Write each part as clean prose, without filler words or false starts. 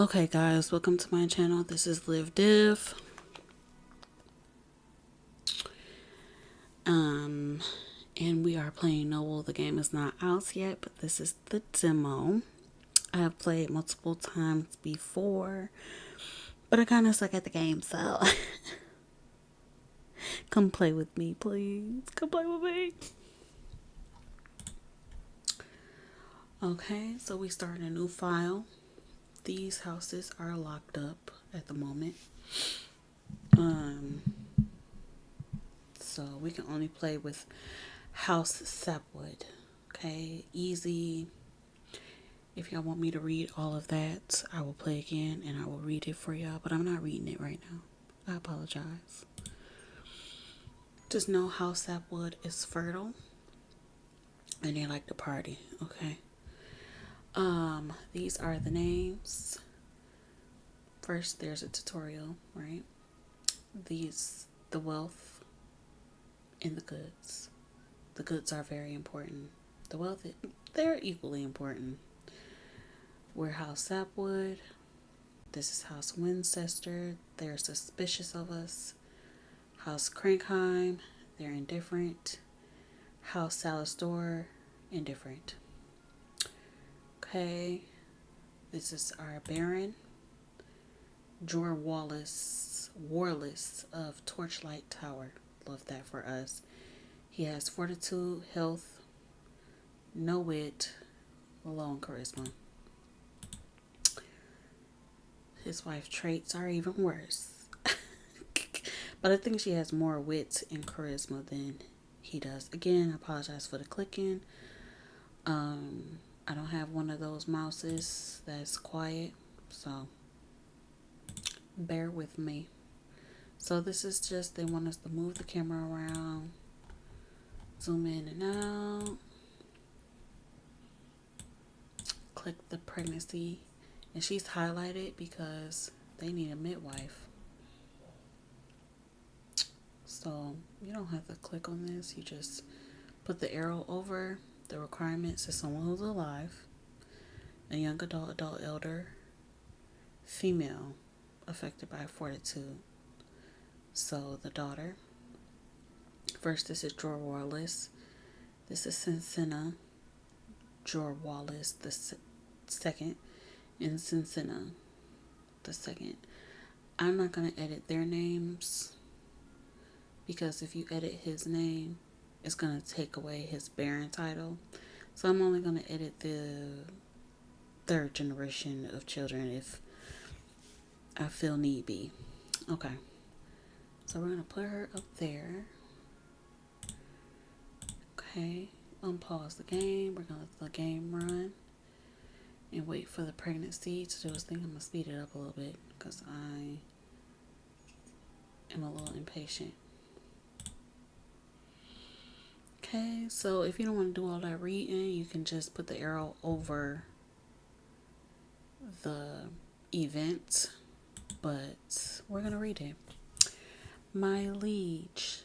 Okay guys, welcome to my channel. This is Live Div. And we are playing Noble. The game is not out yet, but this is the demo. I have played multiple times before, but I kind of suck at the game, so come play with me, please. Come play with me. Okay, so we start a new file. These houses are locked up at the moment. So we can only play with House Sapwood. Okay, easy. If y'all want me to read all of that, I will play again and I will read it for y'all, but I'm not reading it right now. I apologize. Just know House Sapwood is fertile and they like to party. Okay. These are the names. First, there's a tutorial, right? The wealth and the goods. The goods are very important. The wealth, they're equally important. We're House Sapwood. This is House Winchester. They're suspicious of us. House Crankheim. They're indifferent. House Salastor. Indifferent. Okay. This is our Baron. Jor Warless of Torchlight Tower. Love that for us. He has fortitude, health, no wit, low on charisma. His wife's traits are even worse. But I think she has more wit and charisma than he does. Again, I apologize for the clicking. I don't have one of those mouses that's quiet, so bear with me. So this is just, they want us to move the camera around, zoom in and out, click the pregnancy, and she's highlighted because they need a midwife. So you don't have to click on this, you just put the arrow over the requirements of someone who's alive, a young adult, elder, female, affected by fortitude. So the daughter. First, this is Jor Warless. This is Cincinnati. Jor Warless the second, and Cincinnati the second. I'm not gonna edit their names because if you edit his name, it's gonna take away his Baron title. So I'm only gonna edit the third generation of children if I feel need be. Okay. So we're going to put her up there. Okay. Unpause the game. We're going to let the game run. And wait for the pregnancy to do its thing. I'm going to speed it up a little bit because I am a little impatient. Okay. So if you don't want to do all that reading, you can just put the arrow over the event. But we're going to read it. My liege,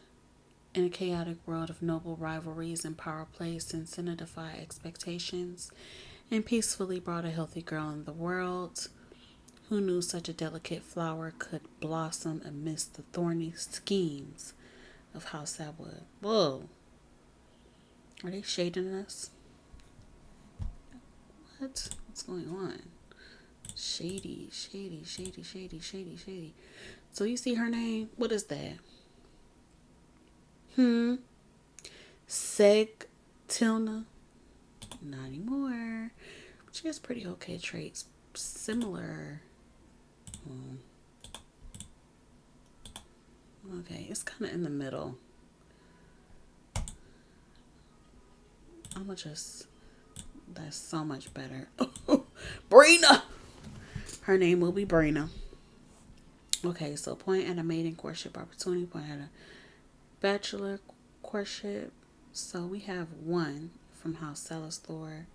in a chaotic world of noble rivalries and power plays, Cincinnati defied expectations and peacefully brought a healthy girl in the world. Who knew such a delicate flower could blossom amidst the thorny schemes of House Sapwood? Whoa. Are they shading us? What? What's going on? Shady. So you see her name? What is that? Tilna? Not anymore. She has pretty okay traits. Similar. Okay, it's kind of in the middle. I'm gonna just... That's so much better. Brina! Her name will be Brina. Okay, so point at a maiden courtship opportunity, point at a bachelor courtship. So we have one from House Salastor.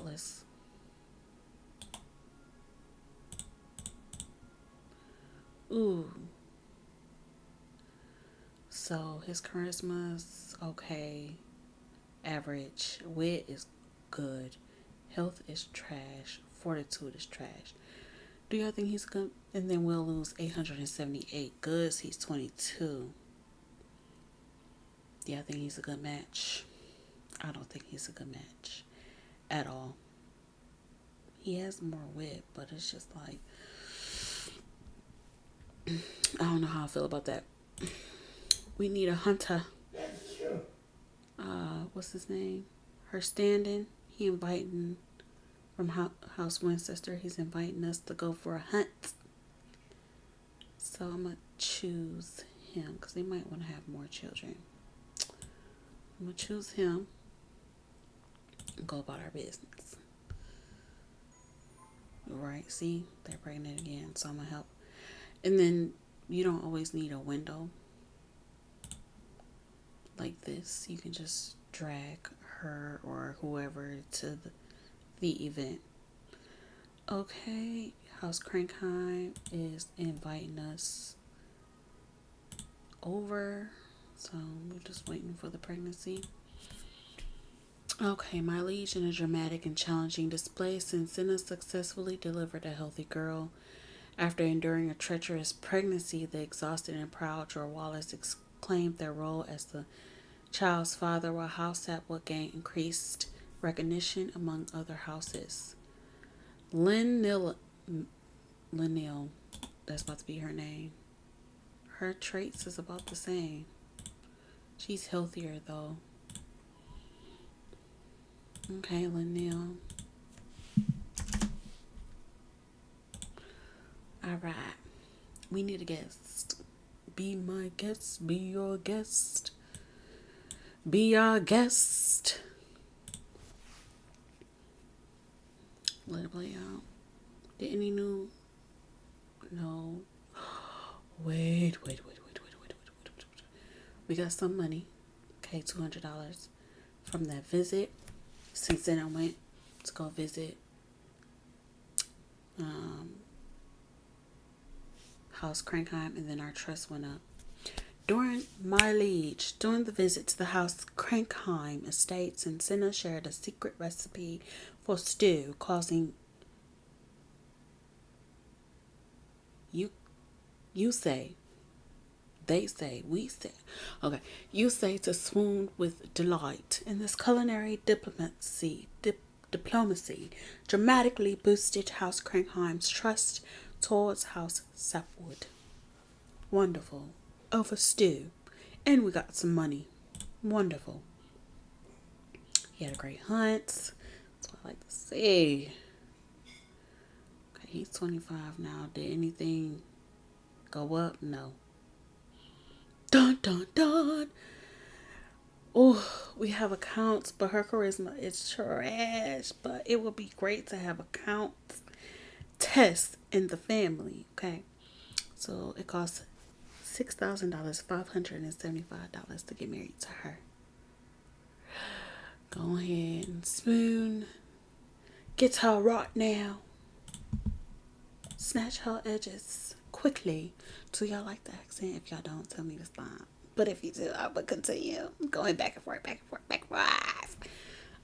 Let's... Ooh. So his charisma's okay. Average. Wit is good. Health is trash. Fortitude is trash. Do y'all think he's good? And then we'll lose 878 goods. He's 22. Yeah, I think he's a good match. I don't think he's a good match at all. He has more wit, but it's just like, I don't know how I feel about that. We need a hunter. What's his name? Her standing. He inviting from House Winchester. He's inviting us to go for a hunt. So I'm gonna choose him because they might want to have more children. I'm gonna choose him and go about our business. Right? See, they're pregnant again, so I'm gonna help. And then you don't always need a window like this. You can just drag her or whoever to the event. Okay, House Crankheim is inviting us over, so we're just waiting for the pregnancy. Okay, my liege, in a dramatic and challenging display, Cincinnati successfully delivered a healthy girl. After enduring a treacherous pregnancy, the exhausted and proud George Wallace claimed their role as the child's father, while House Sapwood gained increased recognition among other houses. Lynn Neal, that's about to be her name. Her traits is about the same. She's healthier though. Okay, Lynn Neal. Alright. We need a guest. Be my guest. Be your guest. Be our guest. Let it play out. Did any new? No. Wait. We got some money. Okay, $200 from that visit. Since then I went to go visit House Crankheim, and then our trust went up. During the visit to the House Crankheim estates, and Senna shared a secret recipe for stew, causing you say, they say, we say, okay, you say to swoon with delight. In this culinary diplomacy dramatically boosted House Crankheim's trust towards House Sapwood. Wonderful. Over stew. And we got some money. Wonderful. He had a great hunt. That's what I like to see. Okay, he's 25 now. Did anything go up? No. Dun dun dun. Oh, we have accounts, but her charisma is trash. But it would be great to have accounts test in the family. Okay. So it costs $6,000, $575 to get married to her. Go ahead and spoon. Get her right now. Snatch her edges quickly. Do y'all like the accent? If y'all don't, tell me to stop. But if you do, I will continue. Going back and forth.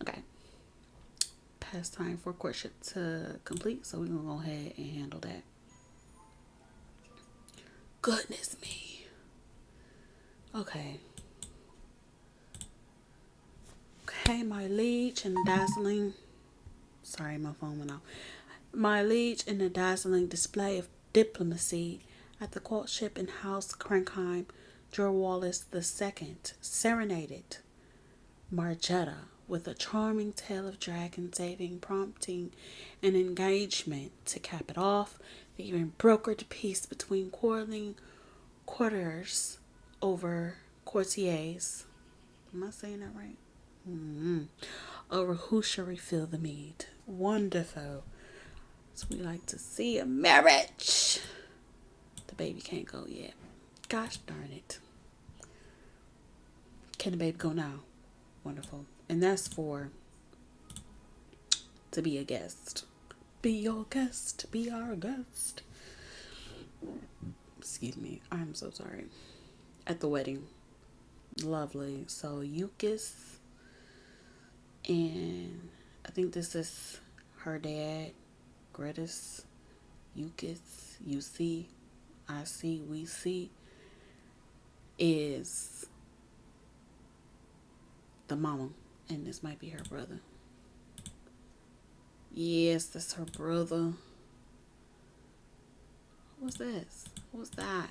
Okay. Past time for courtship to complete, so we're going to go ahead and handle that. Goodness me. Okay. Okay, my liege and dazzling. Sorry, my phone went off. My liege in a dazzling display of diplomacy at the courtship in House Crankheim, George Wallace II serenaded Margetta with a charming tale of dragon saving, prompting an engagement. To cap it off, they even brokered peace between quarreling courtiers over courtiers. Am I saying that right? Over who shall refill the mead. Wonderful. So we like to see a marriage. The baby can't go yet. Gosh darn it. Can the baby go now? Wonderful. And that's for to be a guest. Be your guest. Be our guest. Excuse me. I'm so sorry. At the wedding. Lovely. So Yukis. And I think this is her dad. Gretis. you get, you see, I see, we see, is the mama. And this might be her brother. Yes, that's her brother. What's this? What's that?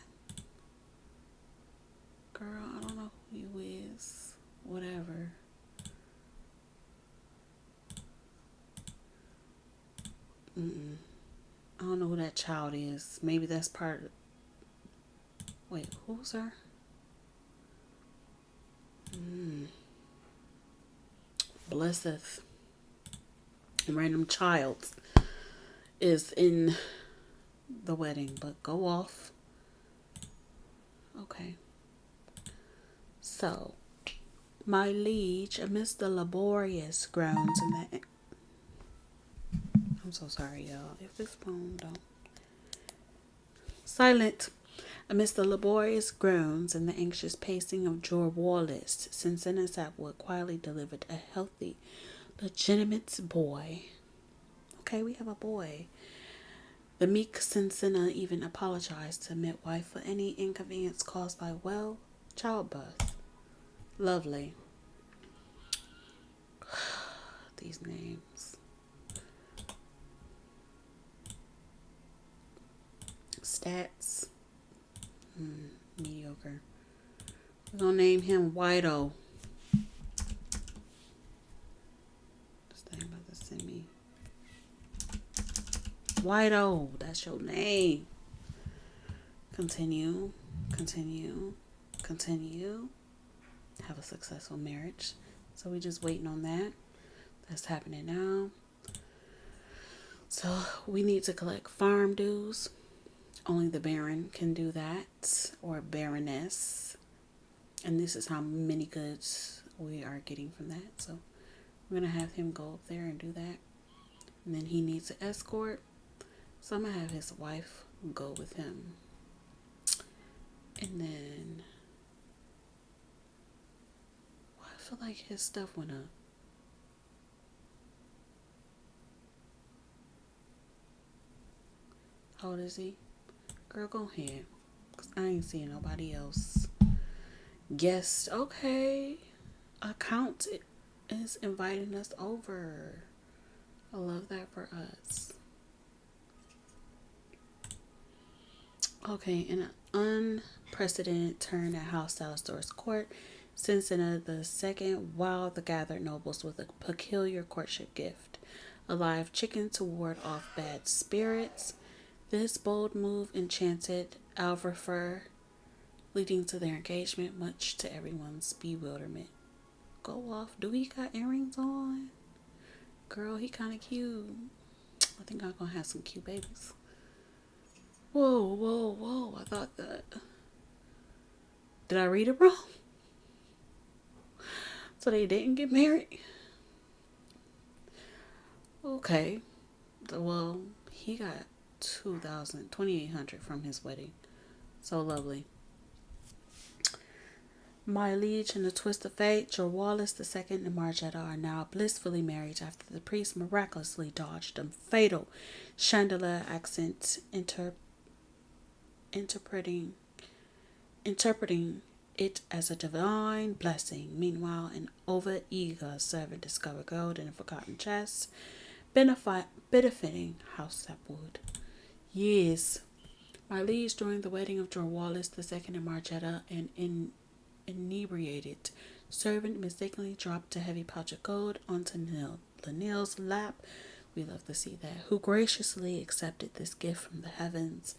Girl, I don't know who you is. Whatever. I don't know who that child is. Maybe that's part of... Wait, who's her? Blesseth. A random child is in the wedding, but go off. Okay. So, my liege, amidst the laborious grounds in the... I'm so sorry, y'all. If this phone don't... Silent. Amidst the laborious groans and the anxious pacing of Jorwallis, Cincinnati Sapwood quietly delivered a healthy, legitimate boy. Okay, we have a boy. The meek Cincinnati even apologized to midwife for any inconvenience caused by, well, childbirth. Lovely. These names. Stats. Mediocre. We're gonna name him Whiteo. This thing about to send me. Whiteo, that's your name. Continue. Have a successful marriage. So we just waiting on that. That's happening now. So we need to collect farm dues. Only the baron can do that, or baroness. And this is how many goods we are getting from that. So we're going to have him go up there and do that. And then he needs an escort. So I'm going to have his wife go with him. And then... well, I feel like his stuff went up. How old is he? Girl, go ahead. Because I ain't seeing nobody else. Guest. Okay. Account is inviting us over. I love that for us. Okay. In an unprecedented turn at House Salisbury's court, Cincinnati II wowed the gathered nobles with a peculiar courtship gift. A live chicken to ward off bad spirits. This bold move enchanted Alverfer, leading to their engagement, much to everyone's bewilderment. Go off. Do he got earrings on? Girl, he kind of cute. I think I'm going to have some cute babies. Whoa. I thought that... Did I read it wrong? So they didn't get married? Okay. Well, he got 2,800 from his wedding. So lovely. My liege, in a twist of fate, Jorwallis II and Margetta are now blissfully married after the priest miraculously dodged a fatal chandelier accent, interpreting it as a divine blessing. Meanwhile, an over-eager servant discovered gold in a forgotten chest, benefiting House Sapwood. Yes, my liege, during the wedding of Jorwallis II and Margetta, an inebriated servant mistakenly dropped a heavy pouch of gold onto Lanil's lap. We love to see that. Who graciously accepted this gift from the heavens.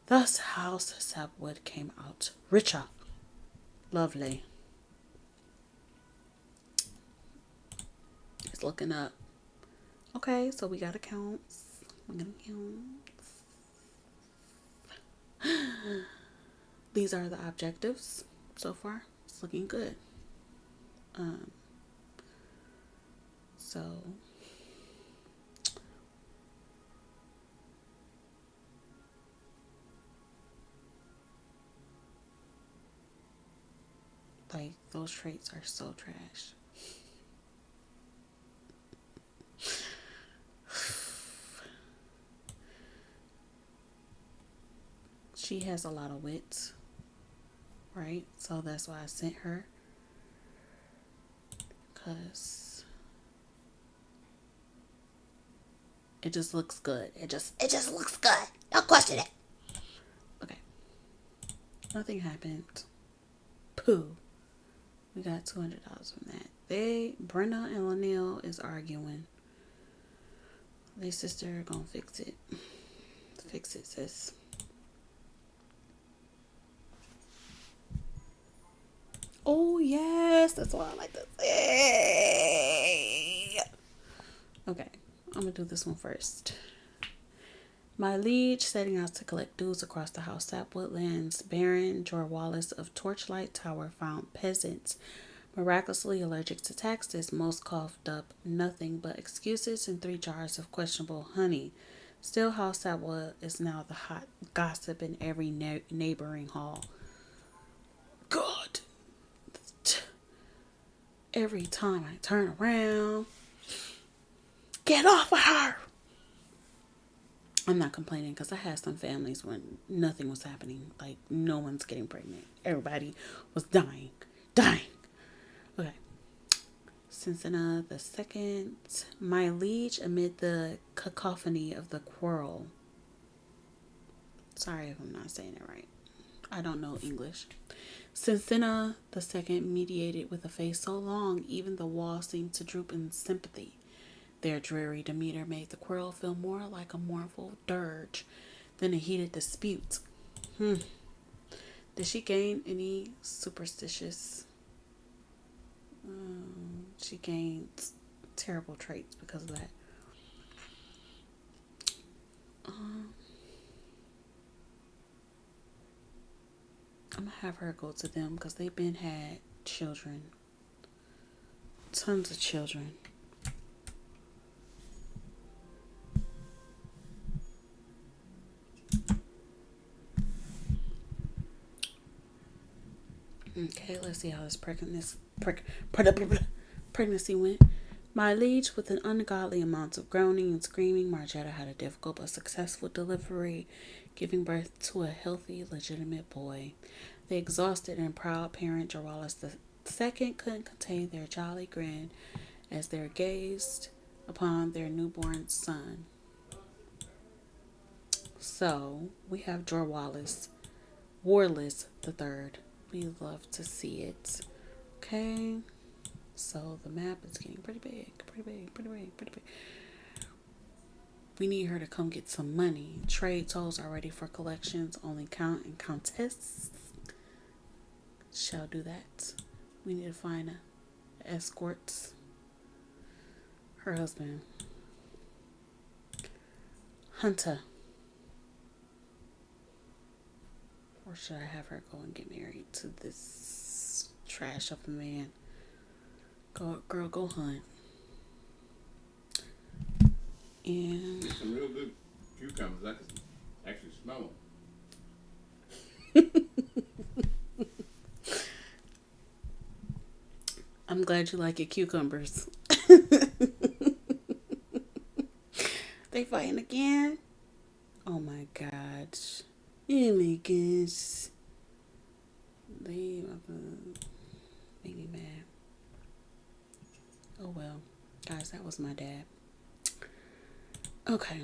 Thus, House Sapwood came out richer. Lovely. It's looking up. Okay, so we got accounts. We're gonna count. These are the objectives so far. It's looking good. So like those traits are so trash. She has a lot of wits, right? So that's why I sent her. Because it just looks good. It just looks good. Don't question it. Okay. Nothing happened. Pooh. We got $200 from that. Brenda and Linnell is arguing. They sister gonna fix it. Fix it, sis. Oh yes, that's what I like to say. Okay, I'm gonna do this one first. My liege setting out to collect dues across the house Sapwood lands. Baron Jor Wallace of Torchlight Tower found peasants miraculously allergic to taxes. Most coughed up nothing but excuses and 3 jars of questionable honey. Still, House Sapwood is now the hot gossip in every neighboring hall. God. Every time I turn around, get off of her. I'm not complaining because I had some families when nothing was happening. Like, no one's getting pregnant. Everybody was dying. Okay. Cincinnati the second. My liege amid the cacophony of the quarrel. Sorry if I'm not saying it right. I don't know English. Cincinnati the second mediated with a face so long, even the wall seemed to droop in sympathy. Their dreary demeanor made the quarrel feel more like a mournful dirge than a heated dispute. Did she gain any superstitious? She gained terrible traits because of that. I'm gonna have her go to them because they've been had children. Tons of children. Okay, let's see how this pregnancy went. My liege, with an ungodly amount of groaning and screaming, Margetta had a difficult but successful delivery, giving birth to a healthy, legitimate boy. The exhausted and proud parent, Joralis II, couldn't contain their jolly grin as they gazed upon their newborn son. So, we have Jorwalis, Warless III. We love to see it. Okay. So, the map is getting pretty big. We need her to come get some money. Trade tolls are ready for collections. Only Count and Countess shall do that. We need to find escorts. Her husband. Hunter. Or should I have her go and get married to this trash of a man? Girl, go hunt. And there's some real good cucumbers. I can actually smell them. I'm glad you like your cucumbers. They fighting again? Oh my gosh. Oh my gosh. They make me mad. Oh well. Guys, that was my dad. Okay.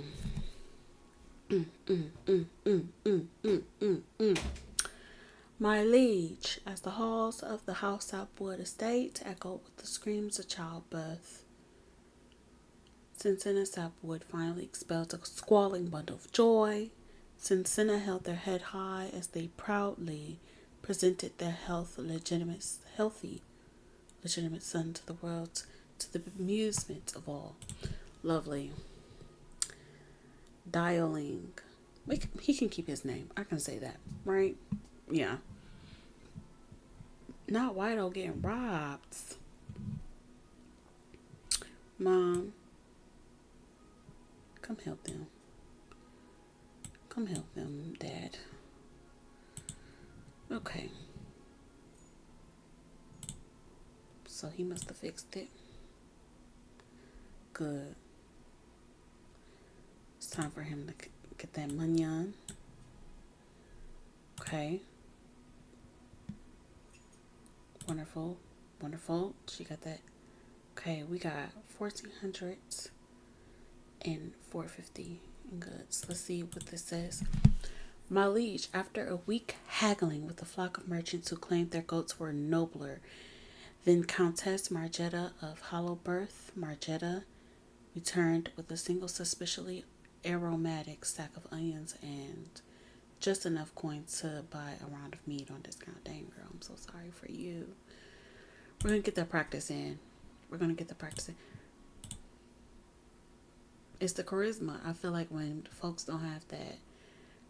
My liege, as the halls of the House Southwood estate echoed with the screams of childbirth. Cincinnati Southwood finally expelled a squalling bundle of joy. Cincinnati held their head high as they proudly presented their healthy, legitimate son to the world, to the amusement of all. Lovely. Dialing. He can keep his name. I can say that, right? Yeah. Not Whiteo getting robbed. Mom, come help them. Come help them, Dad. Okay. So he must have fixed it. Good. It's time for him to get that money on. Okay. Wonderful. Wonderful. She got that. Okay, we got 1400 and 450 in goods. Let's see what this says. My liege, after a week haggling with a flock of merchants who claimed their goats were nobler than Countess Margetta of Hollowbirth, Margetta returned with a single suspiciously aromatic sack of onions and just enough coin to buy a round of meat on discount. Dang, girl, I'm so sorry for you. We're going to get that practice in. It's the charisma. I feel like when folks don't have that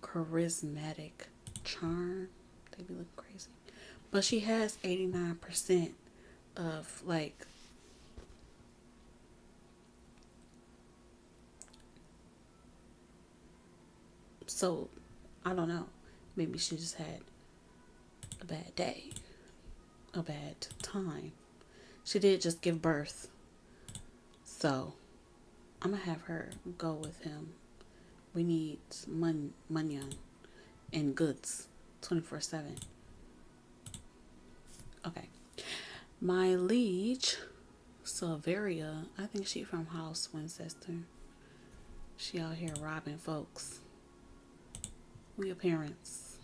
charismatic charm, they be looking crazy. But she has 89% of like so I don't know. Maybe she just had a bad day, a bad time. She did just give birth. So I'm gonna have her go with him. We need money and goods 24/7. Okay. My liege, Silveria, I think she from House Winchester. She out here robbing folks. Who your parents?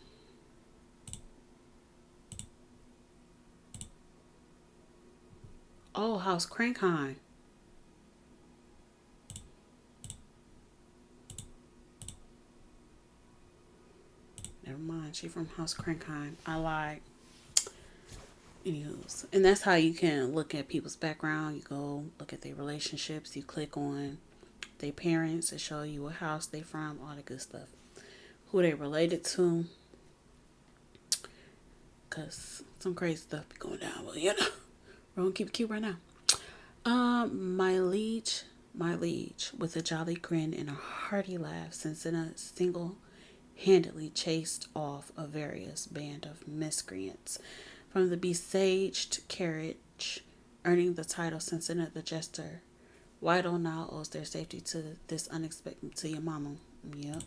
Oh, House Crankheim. Never mind. She from House Crankheim. I lied. Anywho's. And that's how you can look at people's background. You go look at their relationships. You click on their parents to show you what house they from. All the good stuff. Who they related to. Because some crazy stuff be going down. Well, you know. We're going to keep it cute right now. My liege, with a jolly grin and a hearty laugh, Cincinnati single-handedly chased off a various band of miscreants from the besieged carriage, earning the title Cincinnati the Jester. Whitehall now owes their safety to this unexpected to your mama. Yep,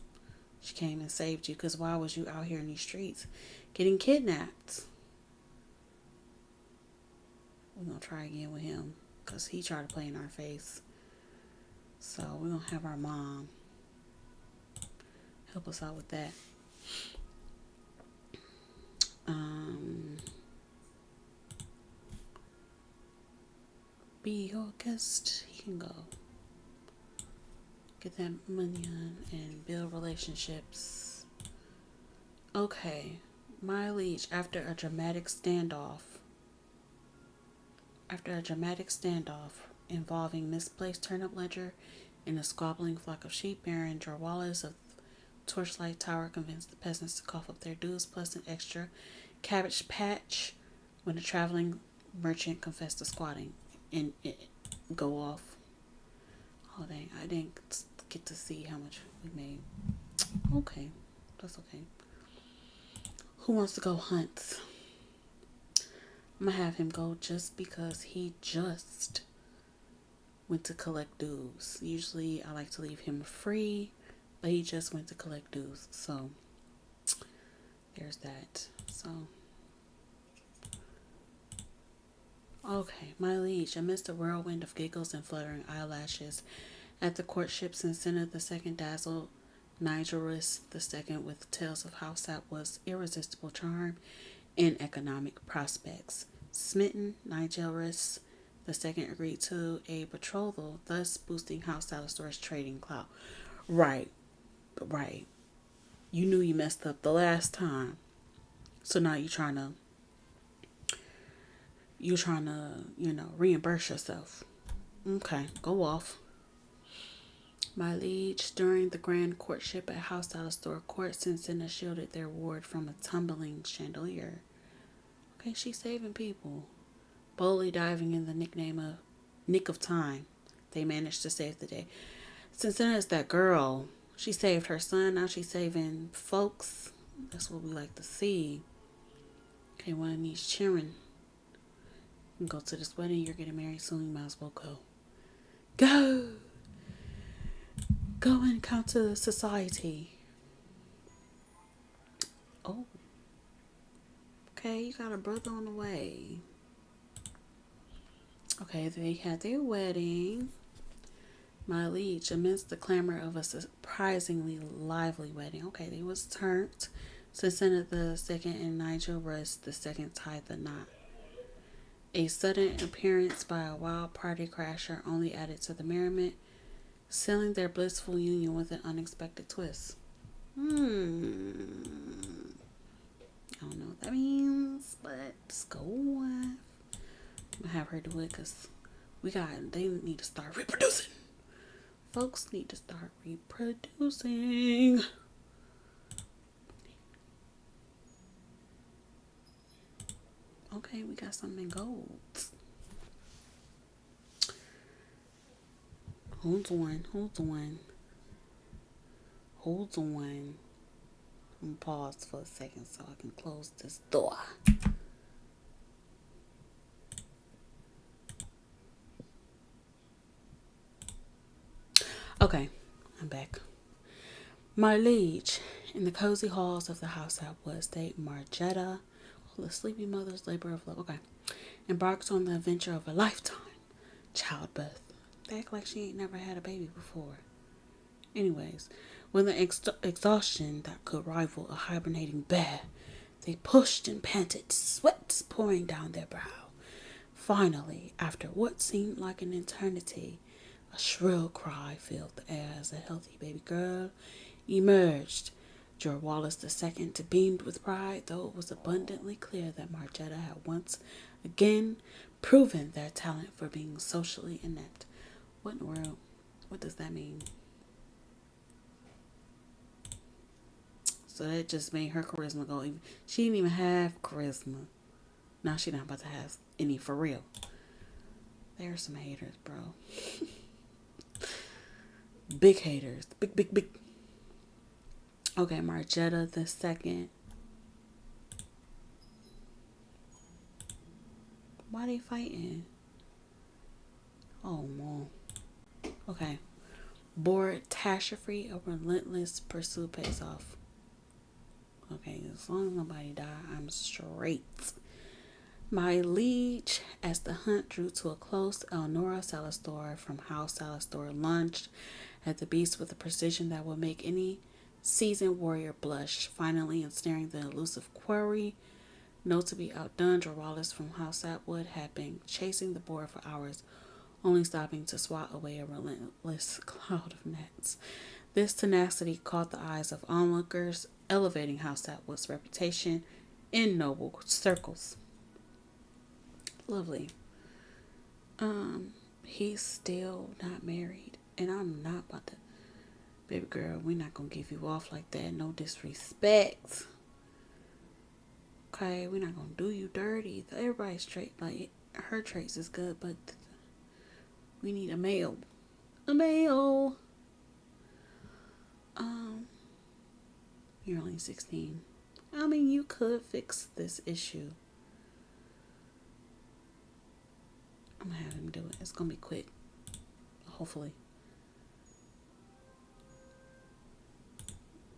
she came and saved you, because why was you out here in these streets getting kidnapped? We're going to try again with him, because he tried to play in our face. So we're going to have our mom help us out with that. Be your guest. He can go. Get that money on and build relationships. Okay. My liege, after a dramatic standoff involving misplaced turnip ledger and a squabbling flock of sheep, Baron Jorwallace of Torchlight Tower convinced the peasants to cough up their dues plus an extra cabbage patch when the traveling merchant confessed to squatting and it go off. Oh dang, I didn't get to see how much we made. Okay, that's okay. Who wants to go hunt? I'm gonna have him go just because he just went to collect dues. Usually I like to leave him free, but he just went to collect dues. So there's that. So okay, my liege, amidst a whirlwind of giggles and fluttering eyelashes at the courtships and Senna II dazzled Nigelrus II with tales of how Sap was irresistible charm and economic prospects. Smitten, Nigelrus II agreed to a betrothal, thus boosting House Salastor's trading clout. Right. You knew you messed up the last time, so now you're trying to, reimburse yourself. Okay, go off. My liege, during the grand courtship at House Salastor Court, Cincinnati shielded their ward from a tumbling chandelier. Okay, she's saving people. Boldly diving in the nick of time, they managed to save the day. Cincinnati is that girl. She saved her son, now she's saving folks. That's what we like to see. Okay, one of these children. You can go to this wedding, you're getting married soon, you might as well go. Go and count to society. Oh, Okay, you got a brother on the way. Okay, they had their wedding. My liege, amidst the clamor of a surprisingly lively wedding. Okay, they was turned. Succeeded the second and Nigel Russ the second tied the knot. A sudden appearance by a wild party crasher only added to the merriment, sealing their blissful union with an unexpected twist. I don't know what that means, but just go on. I'm gonna have her do it because they need to start reproducing. Folks need to start reproducing. Okay, we got something in gold. Hold on. I'm gonna pause for a second so I can close this door. Okay, I'm back. My liege, in the cozy halls of the house at Woodstead, Margetta, the sleepy mother's labor of love, embarked on the adventure of a lifetime. Childbirth. They act like she ain't never had a baby before. Anyways, with an exhaustion that could rival a hibernating bear, they pushed and panted, sweat pouring down their brow. Finally, after what seemed like an eternity, a shrill cry filled the air as a healthy baby girl emerged. George Wallace II beamed with pride, though it was abundantly clear that Margetta had once again proven their talent for being socially inept. What in the world? What does that mean? So that just made her charisma go even. She didn't even have charisma. Now she not about to have any for real. There's some haters, bro. Big haters. Big. Okay, Margetta II. Why they fighting? Oh, man. Okay. Bored Tasha-free, a relentless pursuit pays off. Okay, as long as nobody die, I'm straight. My liege, as the hunt drew to a close, Elnora Salastor from House Salastor lunged at the beast with a precision that would make any seasoned warrior blush, finally ensnaring the elusive quarry. No to be outdone, Wallace from House Atwood had been chasing the boar for hours, only stopping to swat away a relentless cloud of gnats. This tenacity caught the eyes of onlookers, elevating House Atwood's reputation in noble circles. Lovely. He's still not married, and I'm not about to. Baby girl, we're not gonna give you off like that. No disrespect. Okay, we're not gonna do you dirty. Everybody's straight. Like, her traits is good, but we need a male. A male. You're only 16. I mean, you could fix this issue. I'm gonna have him do it. It's gonna be quick. Hopefully.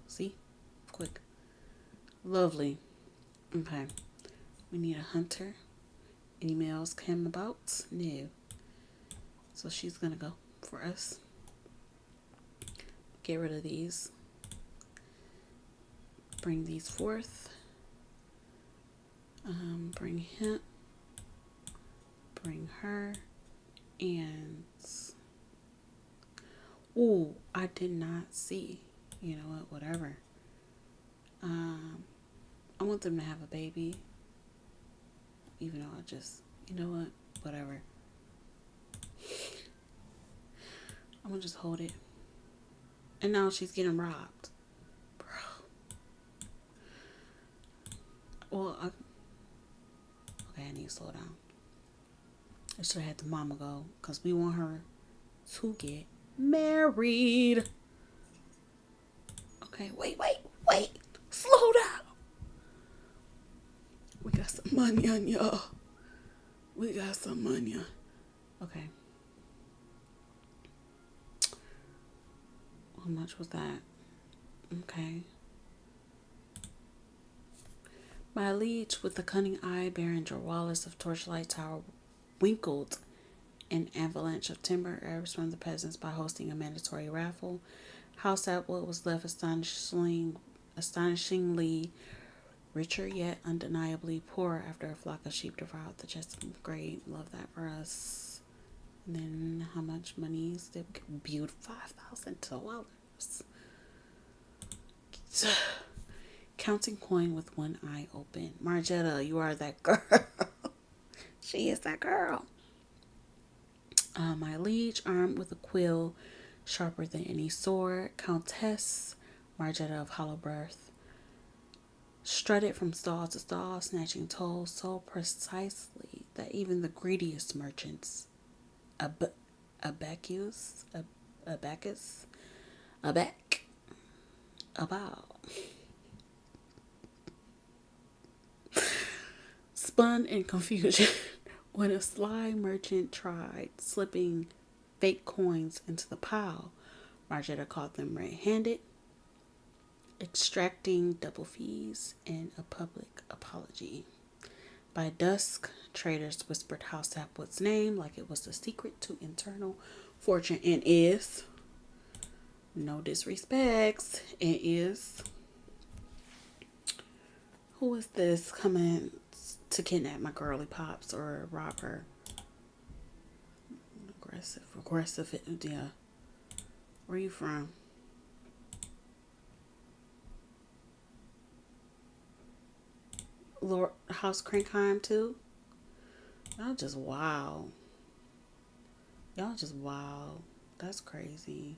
See? Quick. Lovely. Okay. We need a hunter. Any males came about? No. So she's gonna go for us. Get rid of these. Bring these forth. Bring him. Bring her. And ooh, I did not see. You know what? Whatever. I want them to have a baby. Even though I just, you know what? Whatever. I'm gonna just hold it. And now she's getting robbed. Bro. Well, okay, I need to slow down. I should have had the mama go. Because we want her to get married. Okay, wait. Slow down. We got some money on y'all. Okay. How much was that? Okay. My liege with the cunning eye, Berenger Wallace of Torchlight Tower, winkled an avalanche of timber herbs from the peasants by hosting a mandatory raffle. House Atwood was left astonishingly richer yet undeniably poor after a flock of sheep devoured the chest. Great, love that for us. And then how much money is they viewed $5,000. Counting coin with one eye open. Margetta, you are that girl. She is that girl. My liege, armed with a quill sharper than any sword, Countess Margetta of Hollowbirth, strutted from stall to stall, snatching tolls so precisely that even the greediest merchants, Abacus, about, spun in confusion when a sly merchant tried slipping fake coins into the pile. Margetta caught them red-handed, extracting double fees and a public apology. By dusk, traders whispered House Atwood's name like it was the secret to internal fortune, and is, no disrespects, it is. Who is this coming to kidnap my girly pops or rob her? Aggressive, yeah. Where are you from? Lord House Crankheim too? Y'all just wow. That's crazy.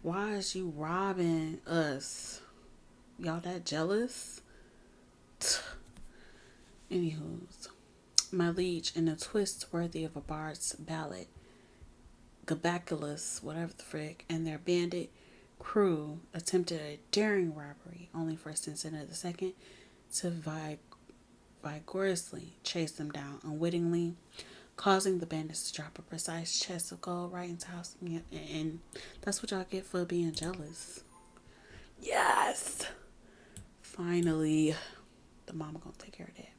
Why is you robbing us? Y'all that jealous? Anywho's. My liege, in a twist worthy of a bard's ballad, Gabaculus, whatever the frick, and their bandit crew attempted a daring robbery, only for Cincinnati II to vigorously chase them down unwittingly, causing the bandits to drop a precise chest of gold right into house. And that's what y'all get for being jealous. Yes! Finally, the mama gonna take care of that.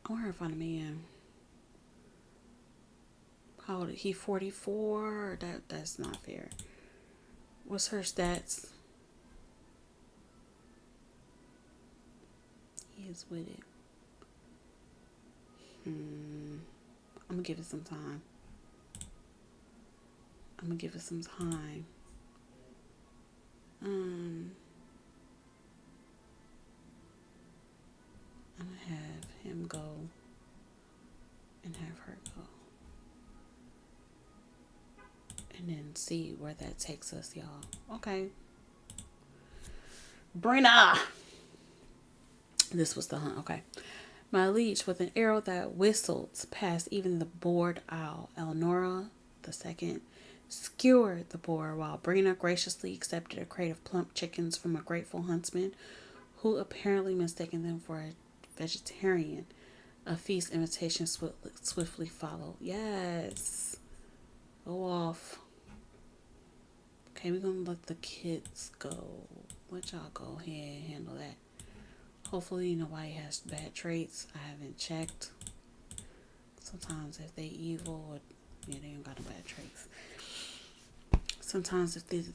I want her to find a man. How old is he? 44? That's not fair. What's her stats? He is with it. I'm gonna give it some time. I'm gonna have him go and have her go. And then see where that takes us, y'all. Okay. Brina! This was the hunt. Okay. My liege, with an arrow that whistled past even the bored owl, Elnora II skewered the boar while Brina graciously accepted a crate of plump chickens from a grateful huntsman who apparently mistaken them for a vegetarian. A feast invitation swiftly followed. Yes. Go off. Okay, we're going to let the kids go. Let y'all go ahead and handle that. Hopefully nobody has bad traits. I haven't checked. Sometimes if they evil, or yeah, they don't got no bad traits. Sometimes if the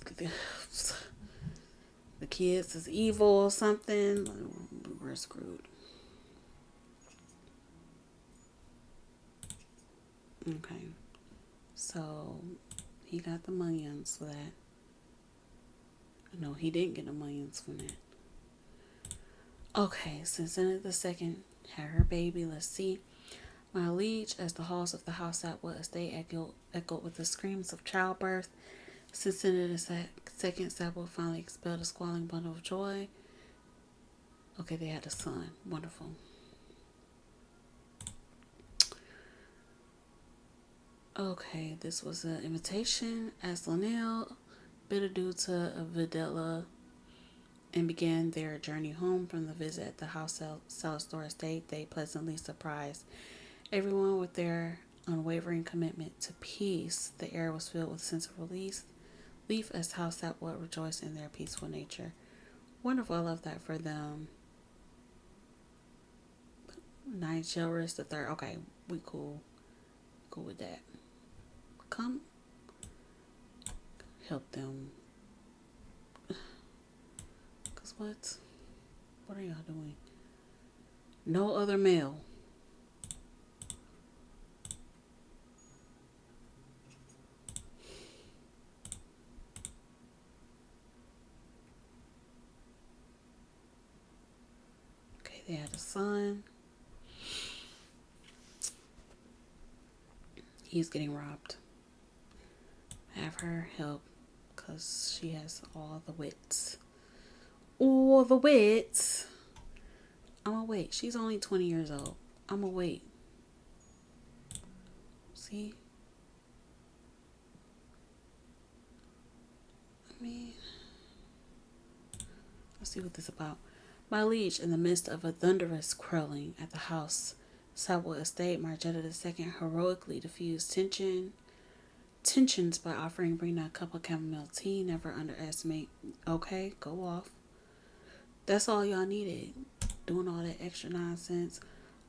kids is evil or something, we're screwed. Okay. So he got the millions for that. No, he didn't get the millions from that. Okay, Cincinnati II had her baby. Let's see. My liege, as the halls of the House Atwood estate echoed with the screams of childbirth, Cincinnati II Atwood finally expelled a squalling bundle of joy. Okay, they had a son. Wonderful. Okay, this was an invitation. As Linnell bid adieu to Videla and began their journey home from the visit at the House Salastore estate, they pleasantly surprised everyone with their unwavering commitment to peace. The air was filled with a sense of relief as House Atwood rejoiced in their peaceful nature. Wonderful. I love that for them. Nine chivalrous the third. Okay, we cool. Cool with that. Come help them. Cause what? What are y'all doing? No other male. Okay, they had a son. He's getting robbed. Have her help because she has all the wits. All the wits. I'm gonna wait. She's only 20 years old. I'm gonna wait. See? I mean, let's see what this is about. My liege, in the midst of a thunderous quarreling at the house, Savoy Estate, Margetta II heroically diffused tensions by offering Brina a cup of chamomile tea. Never underestimate. Okay, go off. That's all y'all needed. Doing all that extra nonsense.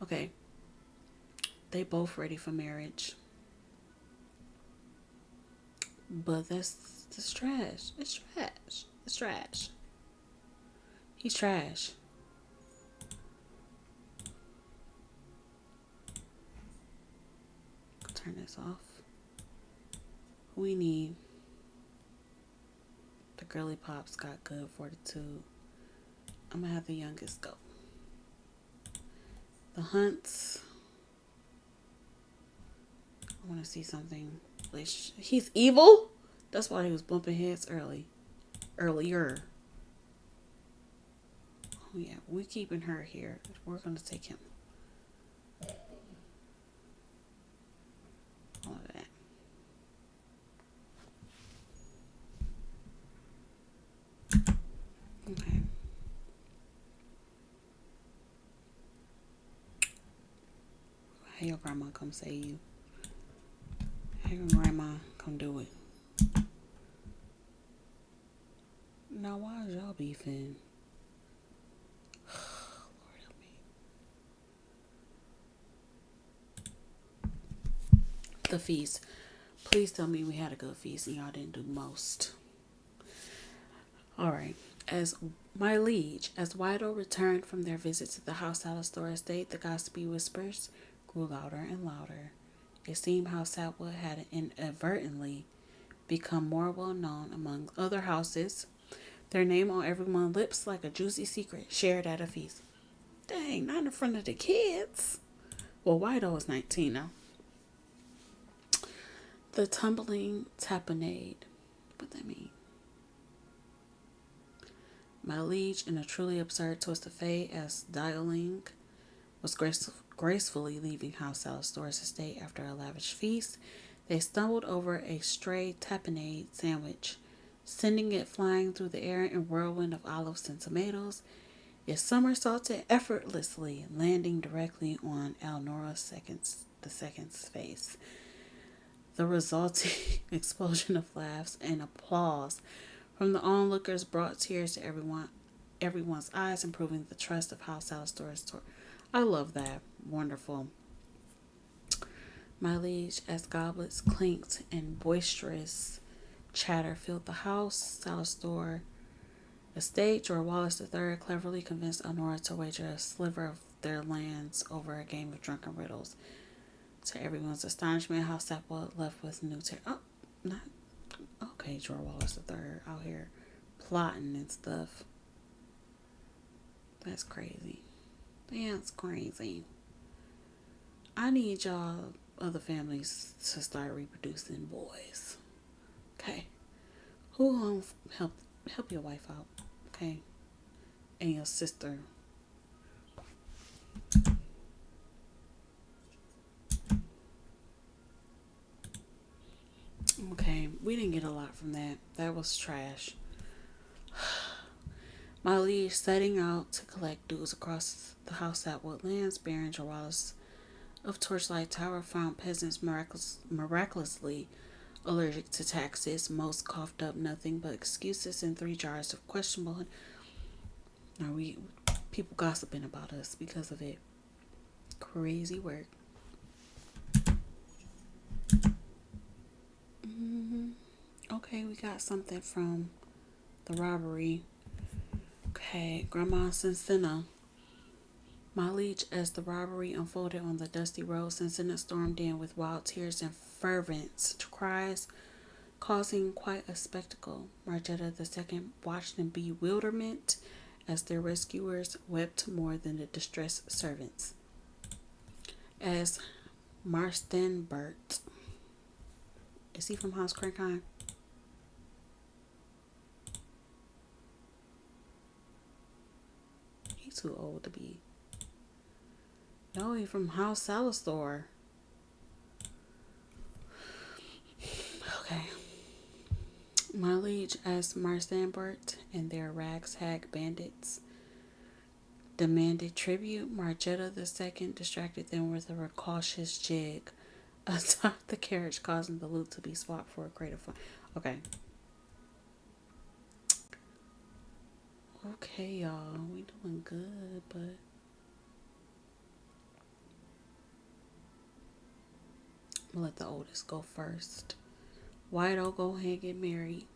Okay. They both ready for marriage. But that's trash. It's trash. It's trash. He's trash. Turn this off. We need the girly pops got good fortitude. I'm gonna have the youngest go. The Hunts. I want to see something. He's evil? That's why he was bumping heads earlier. Oh yeah, we're keeping her here. We're gonna take him. All of that. Okay. Hey, your grandma come save you. Hey, your grandma come do it. Now, why is y'all beefing? Lord help me. The feast. Please tell me we had a good feast and y'all didn't do most. Alright. As my liege, as Wido returned from their visit to the house out of Store Estate, the gossipy whispers grew louder and louder. It seemed House Atwood had inadvertently become more well known among other houses, their name on everyone's lips like a juicy secret shared at a feast. Dang, not in front of the kids. Well, Wido is 19 now. The tumbling tapenade. What that mean? My liege, in a truly absurd twist of fate, as Dialing was gracefully leaving House Alistair's estate after a lavish feast, they stumbled over a stray tapenade sandwich, sending it flying through the air in a whirlwind of olives and tomatoes. It somersaulted effortlessly, landing directly on Alnora II's face. The resulting explosion of laughs and applause from the onlookers brought tears to everyone's eyes, improving the trust of House Alistair's tour. I love that. Wonderful. My liege, as goblets clinked and boisterous chatter filled the house, Alistair Estate, George Wallace III cleverly convinced Honora to wager a sliver of their lands over a game of drunken riddles. To everyone's astonishment, House Atwood left with new terror. Oh, not okay. George Wallace III out here plotting and stuff. That's crazy. That's crazy. I need y'all other families to start reproducing boys. Okay, who gonna help your wife out? Okay, and your sister. Okay, we didn't get a lot from that. That was trash. My liege setting out to collect dues across the House Atwood lands, Baron Wallace of Torchlight Tower found peasants miraculously allergic to taxes. Most coughed up nothing but excuses and 3 jars of questionable. Now people gossiping about us because of it. Crazy work. Okay, we got something from the robbery. Okay, Grandma Cincinnati. My liege, as the robbery unfolded on the dusty road, Cincinnati stormed in with wild tears and fervent cries, causing quite a spectacle. Margetta II watched in bewilderment as their rescuers wept more than the distressed servants. As Marstenbert, is he from House Crankheim? He's too old to be. No, he's from House Salastor. Okay. My liege, as Marstenbert and their ragtag bandits demanded tribute, Margetta II distracted them with a cautious jig atop the carriage, causing the loot to be swapped for a greater fun. Okay. Okay, y'all. We doing good, but I'm gonna let the oldest go first. White Oak, go ahead and get married.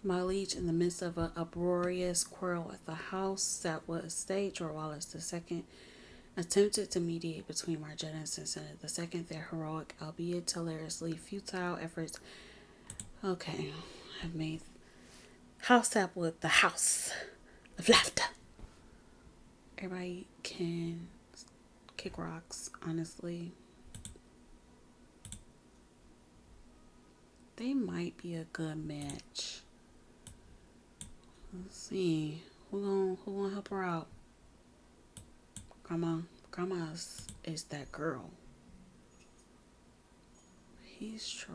My liege, in the midst of an uproarious quarrel at the house that was state, George Wallace II attempted to mediate between Margetta and Cincinnati II. Their heroic, albeit hilariously futile efforts, have made House Sapwood the house of laughter. Everybody can kick rocks, honestly. They might be a good match. Let's see. Who gonna help her out? Grandma's is that girl. He's trash.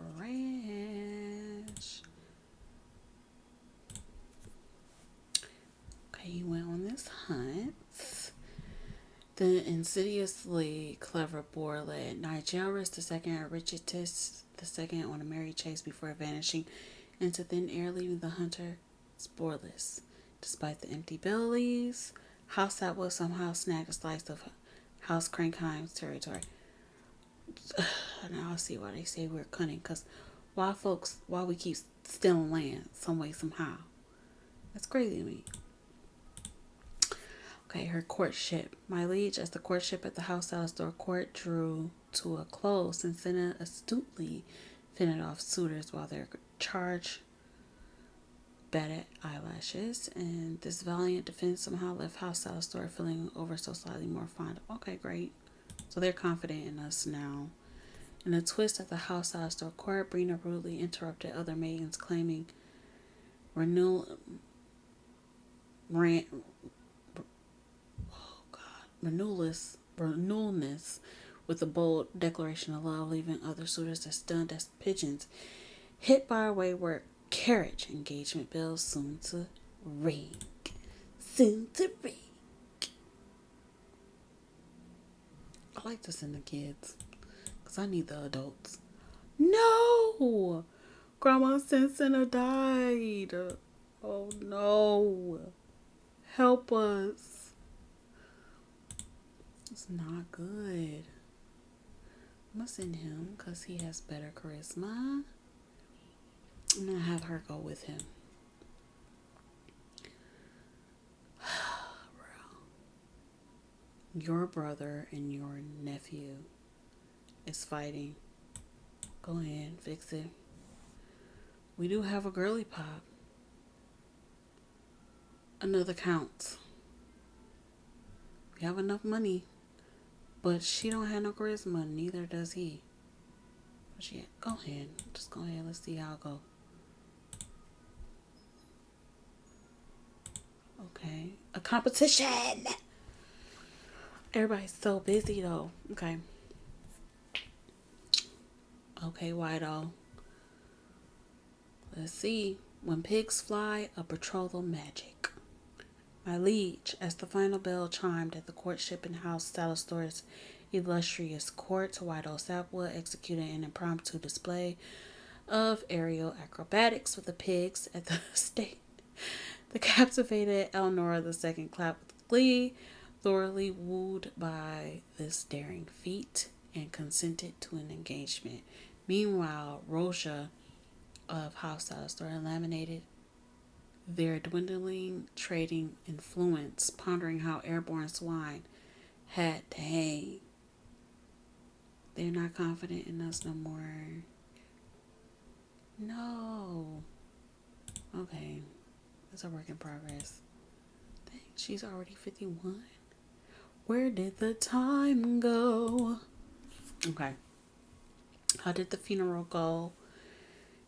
Okay, he went on this hunt. The insidiously clever boar led Nigelrus II and Richetus II on a merry chase before vanishing into thin air, leaving the hunter spoorless. Despite the empty bellies, House Atwood somehow snagged a slice of House Crankheim's territory. Now I see why they say we're cunning, because why we keep stealing land some way, somehow. That's crazy to me. Okay, her courtship. My liege, as the courtship at the House Salastor court drew to a close, Cincinnati astutely fended off suitors while their charge batted eyelashes, and this valiant defense somehow left House Salastor feeling over so slightly more fond. Okay, great. So they're confident in us now. In a twist at the House Salastor court, Brina rudely interrupted other maidens, claiming renewalness with a bold declaration of love, leaving other suitors as stunned as pigeons hit by a wayward carriage. Engagement bells soon to ring. I like to send the kids because I need the adults. No! Grandma Cincinnati died. Oh no. Help us. It's not good. I'm gonna send him because he has better charisma. I'm gonna have her go with him. Your brother and your nephew is fighting. Go ahead, fix it. We do have a girly pop. Another counts. We have enough money. But she don't have no charisma, neither does he. Go ahead. Just go ahead. Let's see how it go. Okay. A competition! Everybody's so busy though. Okay. Okay, Whiteo. Let's see. When pigs fly, a betrothal magic. My liege, as the final bell chimed at the courtship in House Salastor's illustrious court, White Oak Sapwood executed an impromptu display of aerial acrobatics with the pigs at the state. The captivated Elnora II clapped with glee, thoroughly wooed by this daring feat, and consented to an engagement. Meanwhile, Roja of House Salisbury laminated their dwindling trading influence, pondering how airborne swine had to hang. They're not confident in us no more. No. Okay. It's a work in progress. Dang, she's already 51. Where did the time go? Okay. How did the funeral go?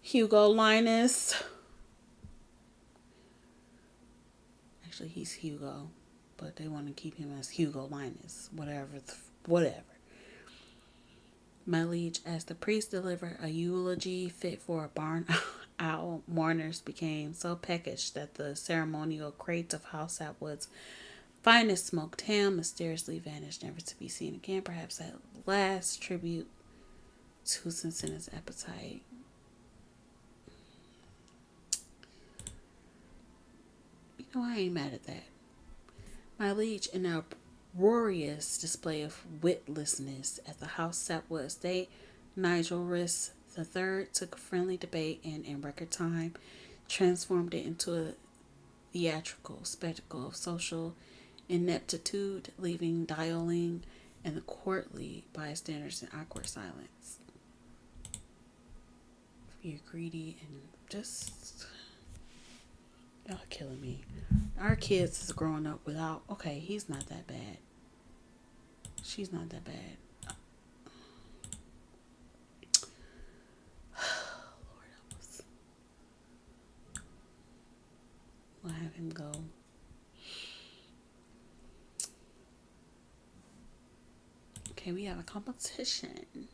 Hugo Linus. Actually, he's Hugo, but they want to keep him as Hugo Linus. Whatever. My liege, as the priest delivered a eulogy fit for a barn owl, mourners became so peckish that the ceremonial crate of House Atwood's finest smoked ham mysteriously vanished, never to be seen again. Perhaps at last tribute to Cincinna's appetite. You know, I ain't mad at that. My liege, in a uproarious display of witlessness at the House Sapwood estate, Nigel Riss III took a friendly debate and, in record time, transformed it into a theatrical spectacle of social ineptitude, leaving Dioling and the courtly bystanders in awkward silence. You're greedy and just... y'all killing me. Our kids is growing up without... okay, he's not that bad. She's not that bad. Lord help us. We'll have him go. Okay, we have a competition.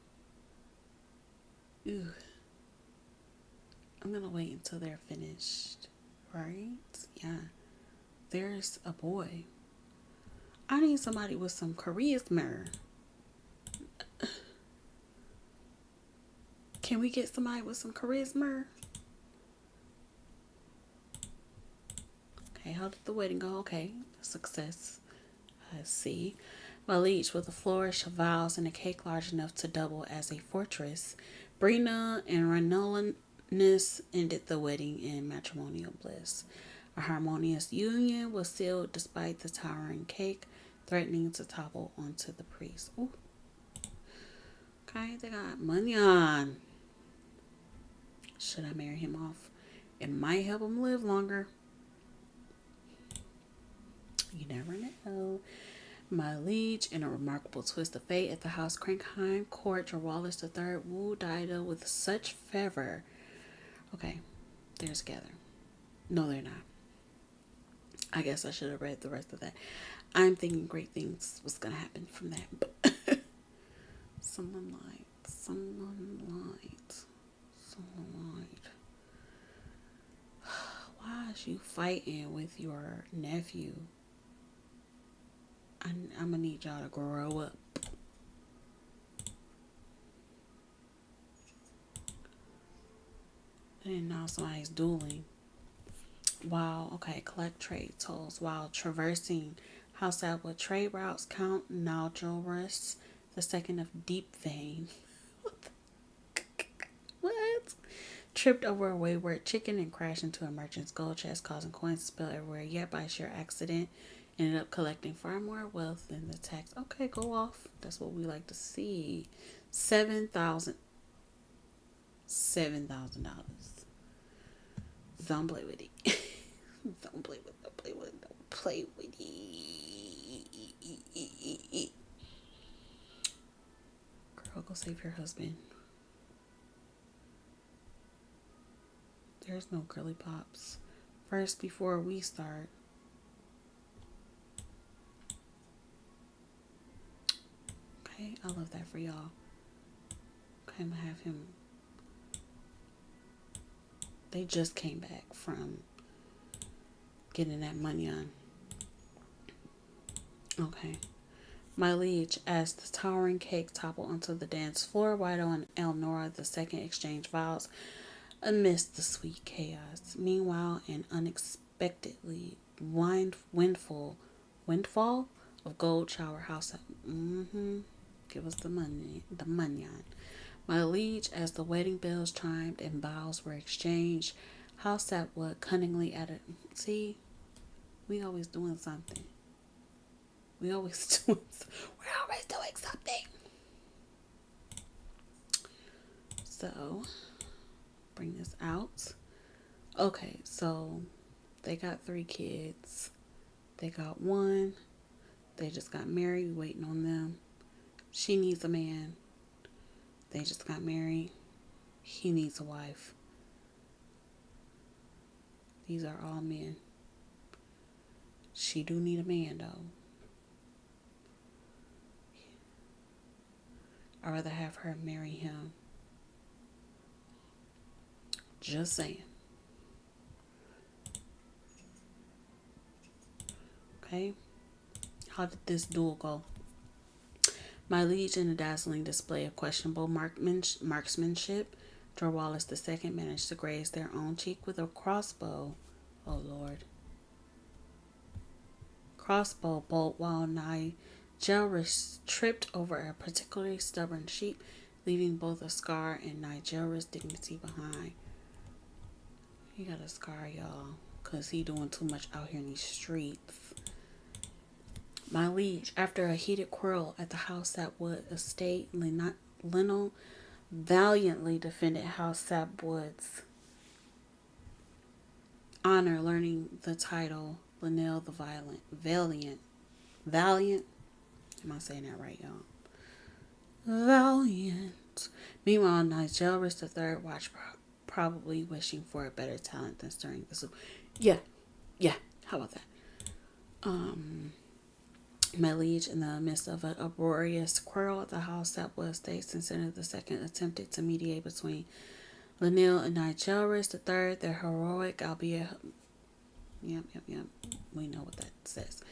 Ooh. I'm gonna wait until they're finished. Right? Yeah. There's a boy. I need somebody with some charisma. Can we get somebody with some charisma? Okay, how did the wedding go? Okay, success. I see. My liege, with a flourish of vows and a cake large enough to double as a fortress, Brina and Renolanus ended the wedding in matrimonial bliss. A harmonious union was sealed despite the towering cake threatening to topple onto the priest. Ooh. Okay, they got money on. Should I marry him off? It might help him live longer. You never know. My liege, in a remarkable twist of fate at the House Crankheim court, Jorwalis III wooed Ida with such fervor. Okay, they're together. No, they're not. I guess I should have read the rest of that. I'm thinking great things was going to happen from that. But someone lied. Why is you fighting with your nephew? I'm going to need y'all to grow up. And now somebody's dueling. Wow, okay, collect trade tolls while traversing House Atwood trade routes. Count Nalgorus, the second of Deep Vein. What? Tripped over a wayward chicken and crashed into a merchant's gold chest, causing coins to spill everywhere. Yet by sheer accident, ended up collecting far more wealth than the tax. Okay, go off. That's what we like to see. $7,000. Don't play with it. Don't play with it. Girl, go save your husband. There's no girly pops. First, before we start. Okay, I love that for y'all. Okay, I'm gonna have him. They just came back from getting that money on. Okay. My liege, as the towering cake toppled onto the dance floor, Wido and Elnora II exchanged vows amidst the sweet chaos. Meanwhile, an unexpectedly windfall of gold shower house. Give us the money, the munyan. My liege, as the wedding bells chimed and vows were exchanged, House Sapwood cunningly added, see, we always doing something. We're always doing something. So, bring this out. Okay, so they got 3 kids. They got 1. They just got married. We waiting on them. She needs a man. They just got married. He needs a wife. These are all men. She do need a man, though. I'd rather have her marry him. Just saying. Okay? How did this duel go? My liege, in a dazzling display of questionable marksmanship, Jorwalis II managed to graze their own cheek with a crossbow. Oh, Lord. Crossbow bolt while Nigelris tripped over a particularly stubborn sheep, leaving both a scar and Nigelris' dignity behind. He got a scar, y'all, because he doing too much out here in these streets. My liege, after a heated quarrel at the House Sapwood estate, Lionel valiantly defended House Sapwood's honor, learning the title Linnell the Valiant. Am I saying that right, y'all? Valiant. Meanwhile, Nigelris III watched, probably wishing for a better talent than stirring the soup. Yeah. How about that? My liege, in the midst of an uproarious quarrel at the House Sapwood estate, Senator II attempted to mediate between Linnell and Nigelris III. Their heroic, albeit... Yep. We know what that says.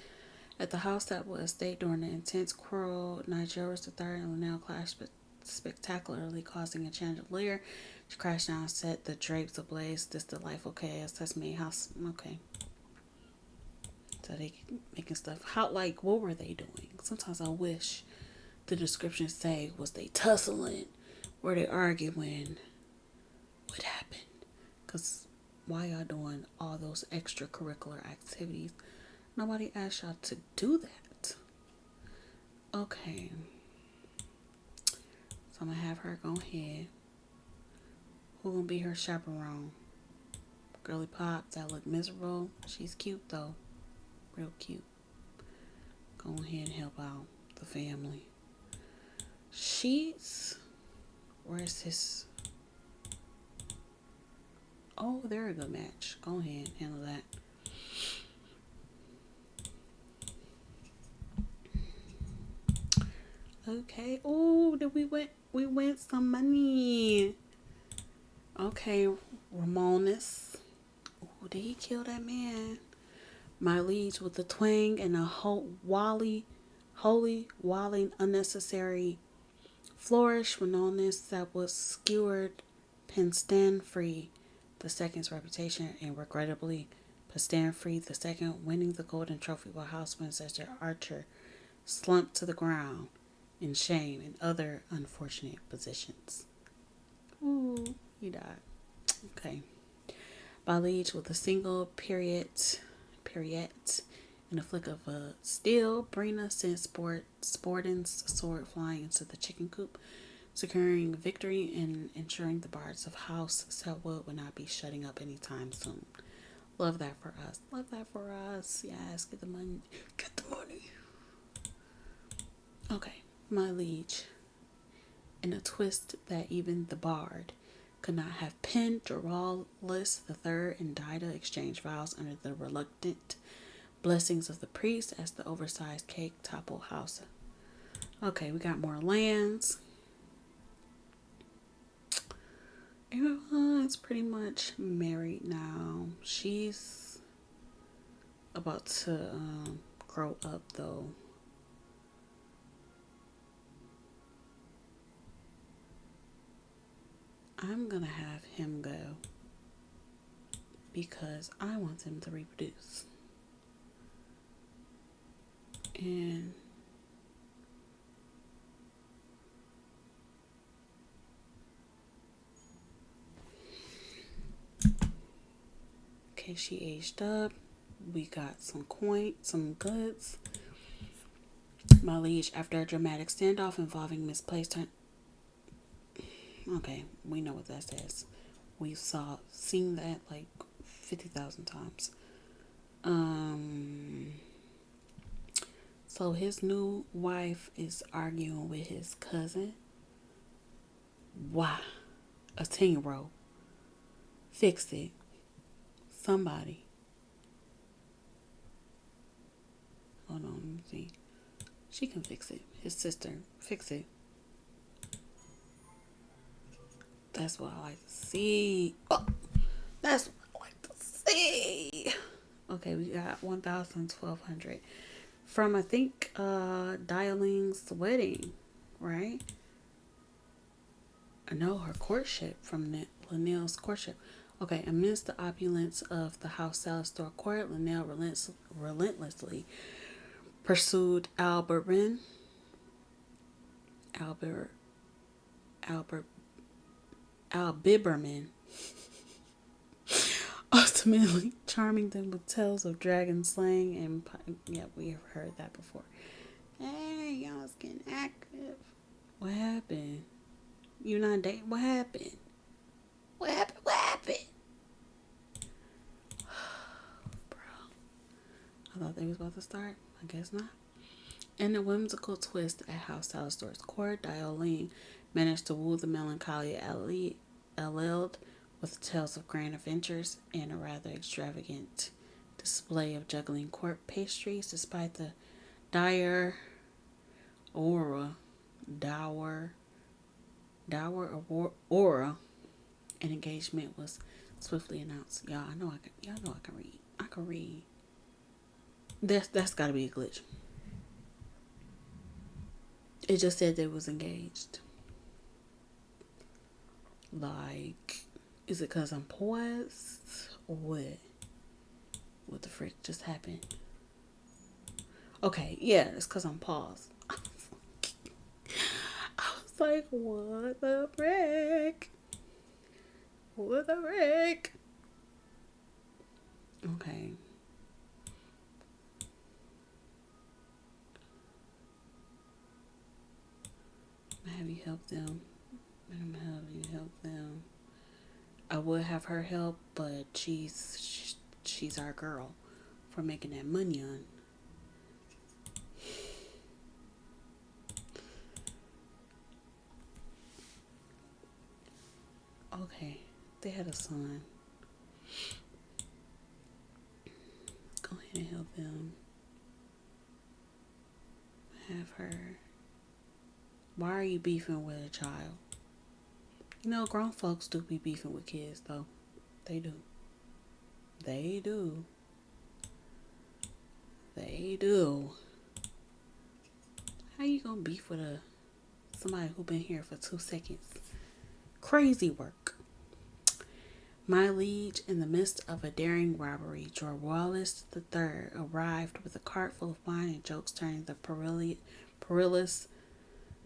At the House Sapwood estate, during the intense quarrel, Nigelris III and Linnell clashed spectacularly, causing a chandelier to crash down, set the drapes ablaze. This delightful chaos that's made house... Okay. So they making stuff. What were they doing? Sometimes I wish the descriptions say, was they tussling? Were they arguing? What happened? Because why y'all doing all those extracurricular activities? Nobody asked y'all to do that. Okay. So I'm going to have her go ahead. Who going to be her chaperone? Girly Pop that look miserable. She's cute though. Real cute. Go ahead and help out the family. Where's his... Oh, they're a good match. Go ahead and handle that. Okay. Oh, we win some money. Okay, Ramonis. Oh, did he kill that man? My liege, with a twang and a holy unnecessary flourish, Ramonis that was skewered Penstanfree II's reputation, and regrettably Penstanfree II winning the golden trophy while House Winchester Archer slumped to the ground in shame and other unfortunate positions. Ooh, he died. Okay. My liege, with a single period in a flick of a steel, Brina sent Sporting's sword flying into the chicken coop, securing victory and ensuring the bars of House Selwood would not be shutting up anytime soon. Love that for us. Yes, get the money. Okay, my liege. In a twist that even the bard could not have penned, Jorwalis III and Dida exchanged vows under the reluctant blessings of the priest as the oversized cake toppled house. Okay, we got more lands. It's pretty much married now. She's about to grow up though. I'm gonna have him go because I want him to reproduce. And okay, she aged up. We got some coin, some goods. My liege, after a dramatic standoff involving misplaced. Okay, we know what that says. We've seen that like 50,000 times. So his new wife is arguing with his cousin. Why? A 10-year-old. Fix it. Somebody. Hold on, let me see. She can fix it. His sister. Fix it. That's what I like to see. Oh, that's what I like to see. Okay, we got 1,1200 from, I think, Dialing's wedding, right? No, her courtship, from Linnell's courtship. Okay, amidst the opulence of the house salad store court, Linnell relentlessly pursued Albert Biberman, ultimately charming them with tales of dragon slaying and yeah, we have heard that before. Hey, y'all's getting active. What happened? You not dating? What happened? What happened? What happened? Bro, I thought they was about to start. I guess not. In a whimsical twist at House Salad Store's court, Dialing managed to woo the melancholy Aleld with tales of grand adventures and a rather extravagant display of juggling court pastries, despite the dour aura, an engagement was swiftly announced. Y'all know I can read. I can read. That's gotta be a glitch. It just said they was engaged. Like, is it because I'm poised or what? What the frick just happened? Okay, yeah, it's because I'm paused. I was like, what the frick? What the frick? Okay. Have you helped them? Have you helped them? I would have her help, but she's our girl for making that money on. Okay, they had a son. Go ahead and help them. Have her. Why are you beefing with a child? You know, grown folks do be beefing with kids, though. They do. They do. They do. How you gonna beef with somebody who been here for 2 seconds? Crazy work. My liege, in the midst of a daring robbery, George Wallace III arrived with a cart full of wine and jokes, turning the perilous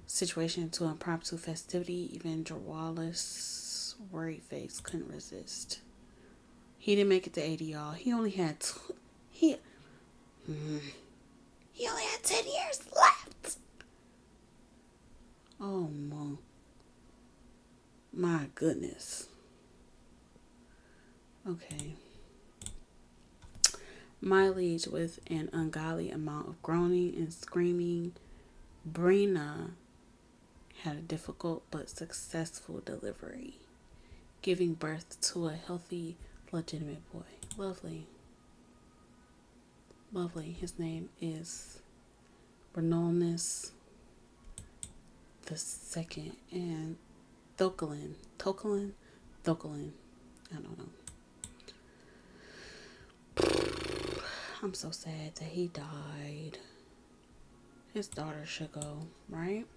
situation into impromptu festivity. Even George Wallace, worried face, couldn't resist. He didn't make it to 80, y'all. He only had he only had 10 years left. Oh my goodness. Okay. My liege, with an ungodly amount of groaning and screaming, Brina had a difficult but successful delivery, giving birth to a healthy, legitimate boy. Lovely. Lovely. His name is Bernolnus the Second and Thokelin. I don't know. I'm so sad that he died. His daughter should go, right?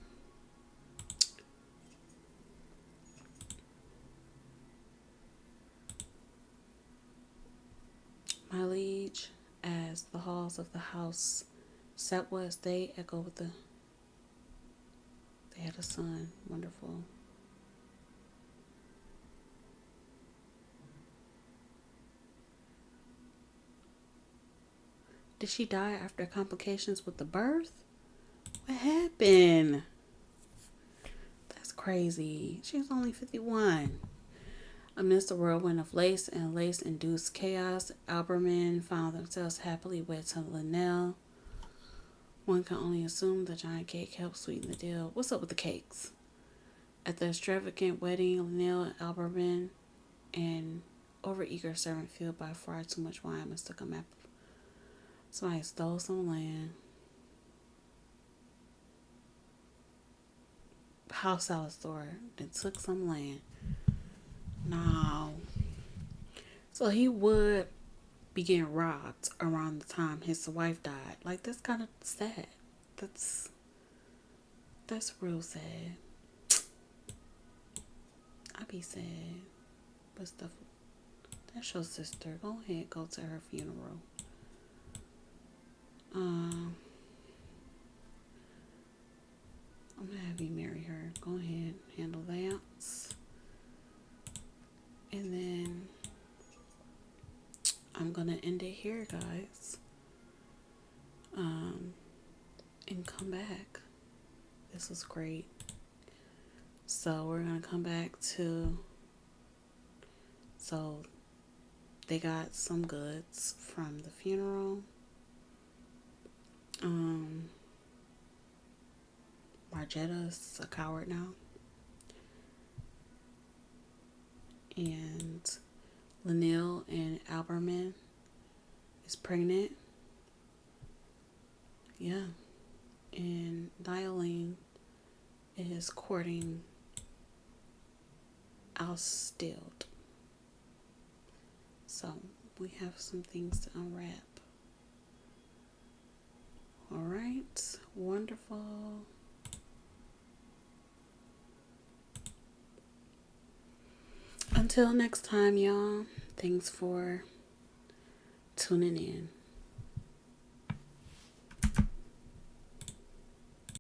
as the halls of the house set west, they echo with the. They had a son. Wonderful. Did she die after complications with the birth? What happened? That's crazy. She was only 51. Amidst a whirlwind of lace and lace-induced chaos, Alberman found themselves happily wed to Linnell. One can only assume the giant cake helped sweeten the deal. What's up with the cakes? At the extravagant wedding, Linnell and Alberman, an overeager servant filled by far too much wine, mistook him. Somebody stole some land. House salad store and took some land. No. So he would be getting robbed around the time his wife died. Like, that's kind of sad. That's real sad. I'd be sad. But stuff. That's your sister. Go ahead, go to her funeral. I'm gonna have you marry her. Go ahead, handle that. And then I'm gonna end it here, guys. And come back. This was great. So we're gonna come back to. So they got some goods from the funeral. Margetta's a coward now. And Linnell and Alberman is pregnant. Yeah. And Dialing is courting Alstild. So we have some things to unwrap. Alright. Wonderful. Until next time, y'all. Thanks for tuning in.